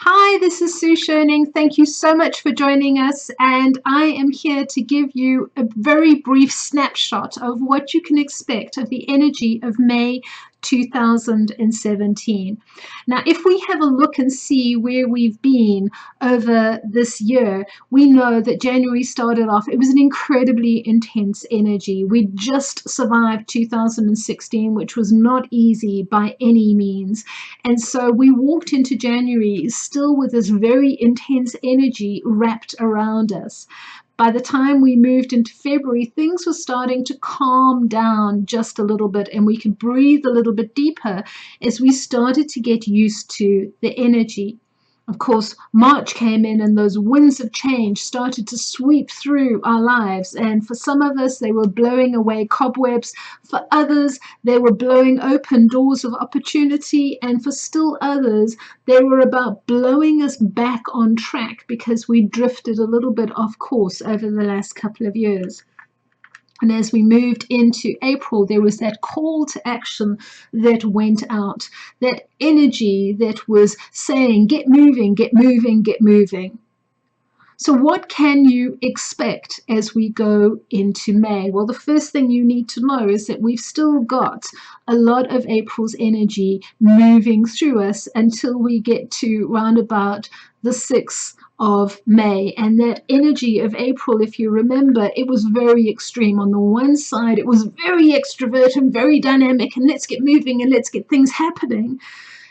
Hi, this is Sue Schoening. Thank you so much for joining us. And I am here to give you a very brief snapshot of what you can expect of the energy of May 2017. Now, if we have a look and see where we've been over this year, we know that January started off, it was an incredibly intense energy. We just survived 2016, which was not easy by any means. And so we walked into January still with this very intense energy wrapped around us. By the time we moved into February, things were starting to calm down just a little bit, and we could breathe a little bit deeper as we started to get used to the energy. Of course, March came in and those winds of change started to sweep through our lives. And for some of us, they were blowing away cobwebs. For others, they were blowing open doors of opportunity. And for still others, they were about blowing us back on track because we drifted a little bit off course over the last couple of years. And as we moved into April, there was that call to action that went out, that energy that was saying, get moving, get moving, get moving. So what can you expect as we go into May? Well, the first thing you need to know is that we've still got a lot of April's energy moving through us until we get to round about the 6th of May. And that energy of April, if you remember, it was very extreme. On the one side, it was very extrovert and very dynamic, and let's get moving and let's get things happening.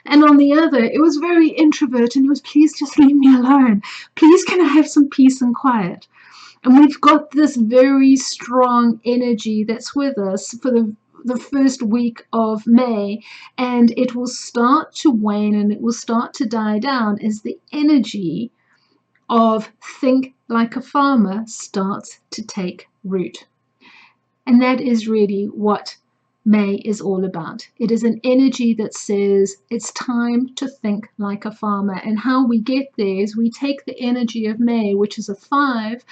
And on the other, it was very introvert and it was, please just leave me alone. Please, can I have some peace and quiet? And we've got this very strong energy that's with us for the first week of May, and it will start to wane and it will start to die down as the energy of think like a farmer starts to take root. And that is really what May is all about. It is an energy that says it's time to think like a farmer. And how we get there is we take the energy of May, which is a 5,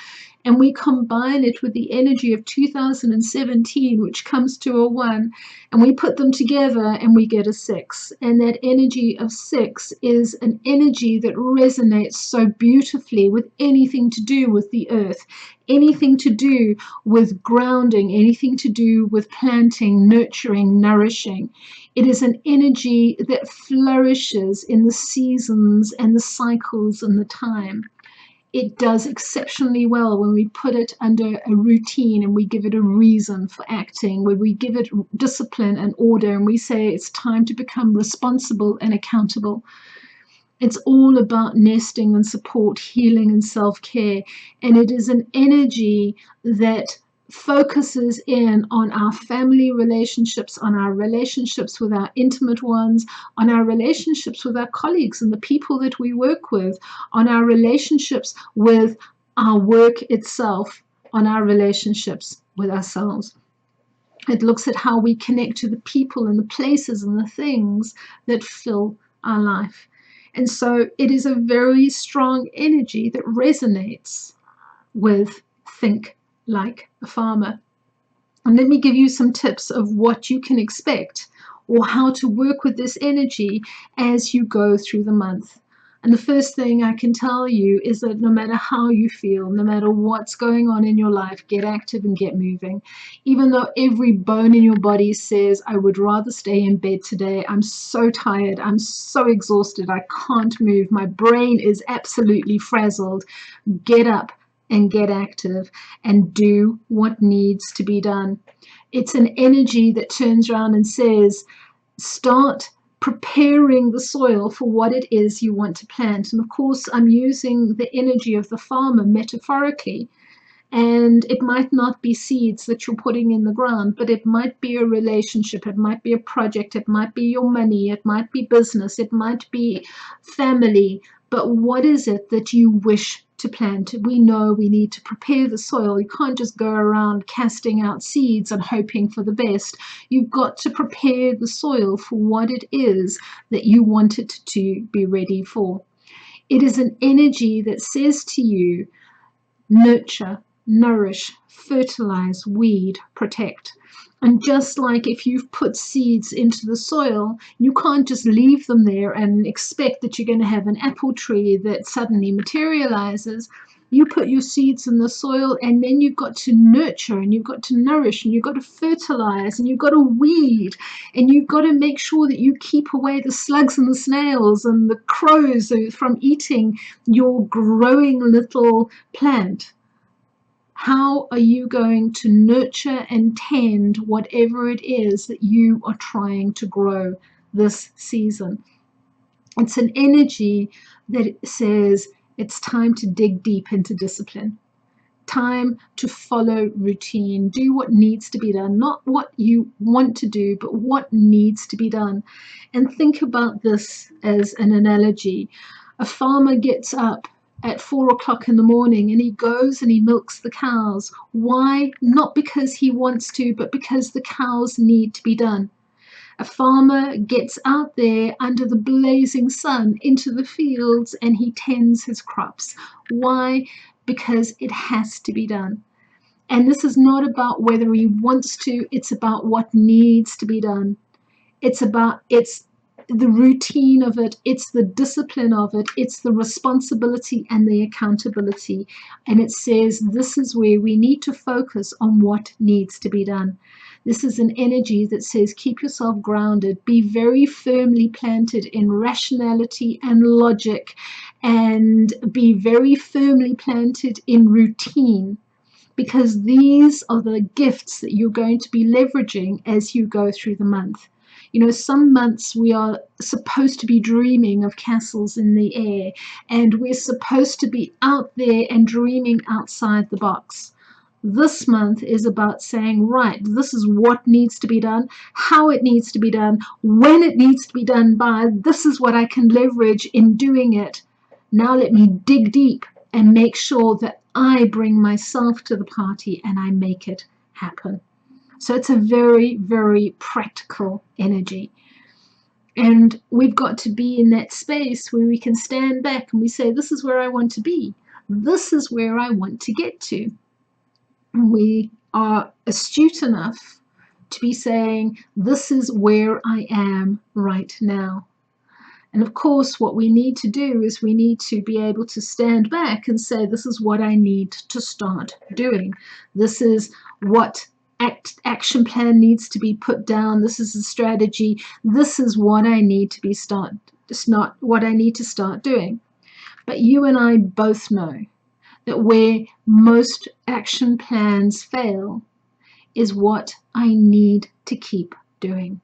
and we combine it with the energy of 2017, which comes to a 1, and we put them together and we get a 6. And that energy of 6 is an energy that resonates so beautifully with anything to do with the earth, anything to do with grounding, anything to do with planting, nurturing, nourishing. It is an energy that flourishes in the seasons and the cycles and the time. It does exceptionally well when we put it under a routine and we give it a reason for acting, where we give it discipline and order and we say it's time to become responsible and accountable. It's all about nesting and support, healing and self-care. And it is an energy that focuses in on our family relationships, on our relationships with our intimate ones, on our relationships with our colleagues and the people that we work with, on our relationships with our work itself, on our relationships with ourselves. It looks at how we connect to the people and the places and the things that fill our life. And so it is a very strong energy that resonates with think like a farmer. And let me give you some tips of what you can expect or how to work with this energy as you go through the month. And the first thing I can tell you is that no matter how you feel, no matter what's going on in your life, get active and get moving. Even though every bone in your body says, I would rather stay in bed today. I'm so tired. I'm so exhausted. I can't move. My brain is absolutely frazzled. Get up and get active and do what needs to be done. It's an energy that turns around and says, start preparing the soil for what it is you want to plant. And of course, I'm using the energy of the farmer metaphorically. And it might not be seeds that you're putting in the ground, but it might be a relationship, it might be a project, it might be your money, it might be business, it might be family. But what is it that you wish to plant? We know we need to prepare the soil. You can't just go around casting out seeds and hoping for the best. You've got to prepare the soil for what it is that you want it to be ready for. It is an energy that says to you, nurture, nourish, fertilize, weed, protect. And just like if you've put seeds into the soil, you can't just leave them there and expect that you're going to have an apple tree that suddenly materializes. You put your seeds in the soil, and then you've got to nurture, and you've got to nourish, and you've got to fertilize, and you've got to weed, and you've got to make sure that you keep away the slugs and the snails and the crows from eating your growing little plant. How are you going to nurture and tend whatever it is that you are trying to grow this season? It's an energy that says it's time to dig deep into discipline, time to follow routine, do what needs to be done, not what you want to do, but what needs to be done. And think about this as an analogy. A farmer gets up at 4 o'clock in the morning and he goes and he milks the cows. Why? Not because he wants to, but because the cows need to be done. A farmer gets out there under the blazing sun into the fields and he tends his crops. Why? Because it has to be done. And this is not about whether he wants to, it's about what needs to be done. It's the routine of it, it's the discipline of it, it's the responsibility and the accountability. And it says this is where we need to focus on what needs to be done. This is an energy that says keep yourself grounded, be very firmly planted in rationality and logic, and be very firmly planted in routine, because these are the gifts that you're going to be leveraging as you go through the month. You know, some months we are supposed to be dreaming of castles in the air, and we're supposed to be out there and dreaming outside the box. This month is about saying, right, this is what needs to be done, how it needs to be done, when it needs to be done by, this is what I can leverage in doing it. Now let me dig deep and make sure that I bring myself to the party and I make it happen. So it's a very, very practical energy. And we've got to be in that space where we can stand back and we say, this is where I want to be. This is where I want to get to. And we are astute enough to be saying, this is where I am right now. And of course, what we need to do is we need to be able to stand back and say, this is what I need to start doing. This is what action plan needs to be put down. This is the strategy. This is what I need to what I need to start doing. But you and I both know that where most action plans fail is what I need to keep doing.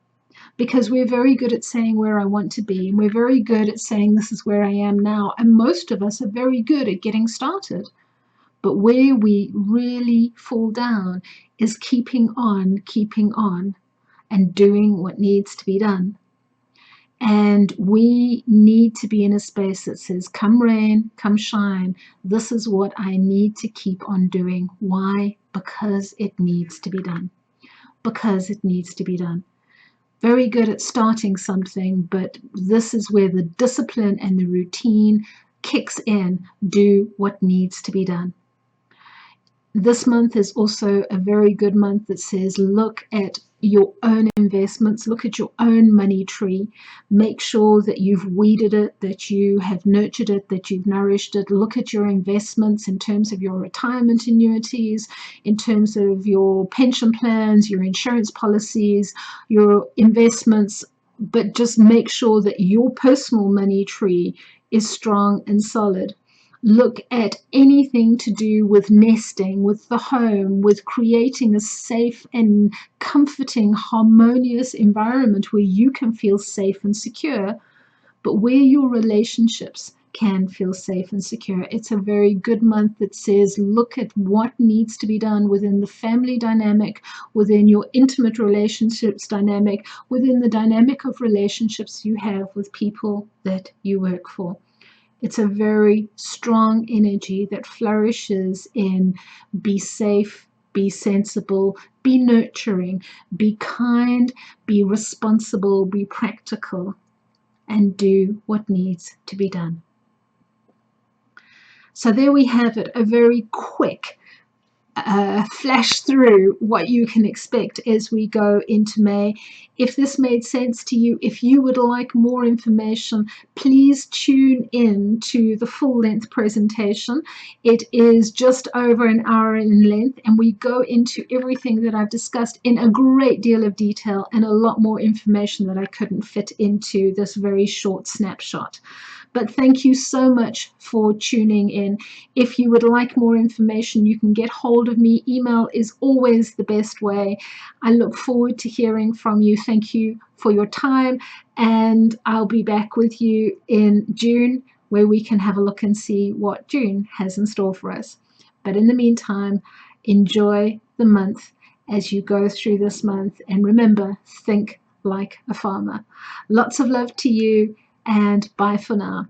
Because we're very good at saying where I want to be, and we're very good at saying this is where I am now, and most of us are very good at getting started. But where we really fall down is keeping on, and doing what needs to be done. And we need to be in a space that says, come rain, come shine, this is what I need to keep on doing. Why? Because it needs to be done. Because it needs to be done. Very good at starting something, but this is where the discipline and the routine kicks in. Do what needs to be done. This month is also a very good month that says look at your own investments, look at your own money tree, make sure that you've weeded it, that you have nurtured it, that you've nourished it. Look at your investments in terms of your retirement annuities, in terms of your pension plans, your insurance policies, your investments, but just make sure that your personal money tree is strong and solid. Look at anything to do with nesting, with the home, with creating a safe and comforting, harmonious environment where you can feel safe and secure, but where your relationships can feel safe and secure. It's a very good month that says look at what needs to be done within the family dynamic, within your intimate relationships dynamic, within the dynamic of relationships you have with people that you work for. It's a very strong energy that flourishes in be safe, be sensible, be nurturing, be kind, be responsible, be practical, and do what needs to be done. So there we have it, a very quick flash through what you can expect as we go into May. If this made sense to you, if you would like more information, please tune in to the full length presentation. It is just over an hour in length, and we go into everything that I've discussed in a great deal of detail and a lot more information that I couldn't fit into this very short snapshot. But thank you so much for tuning in. If you would like more information, you can get hold of me. Email is always the best way. I look forward to hearing from you. Thank you for your time, and I'll be back with you in June, where we can have a look and see what June has in store for us. But in the meantime, enjoy the month as you go through this month, and remember, think like a farmer. Lots of love to you, and bye for now.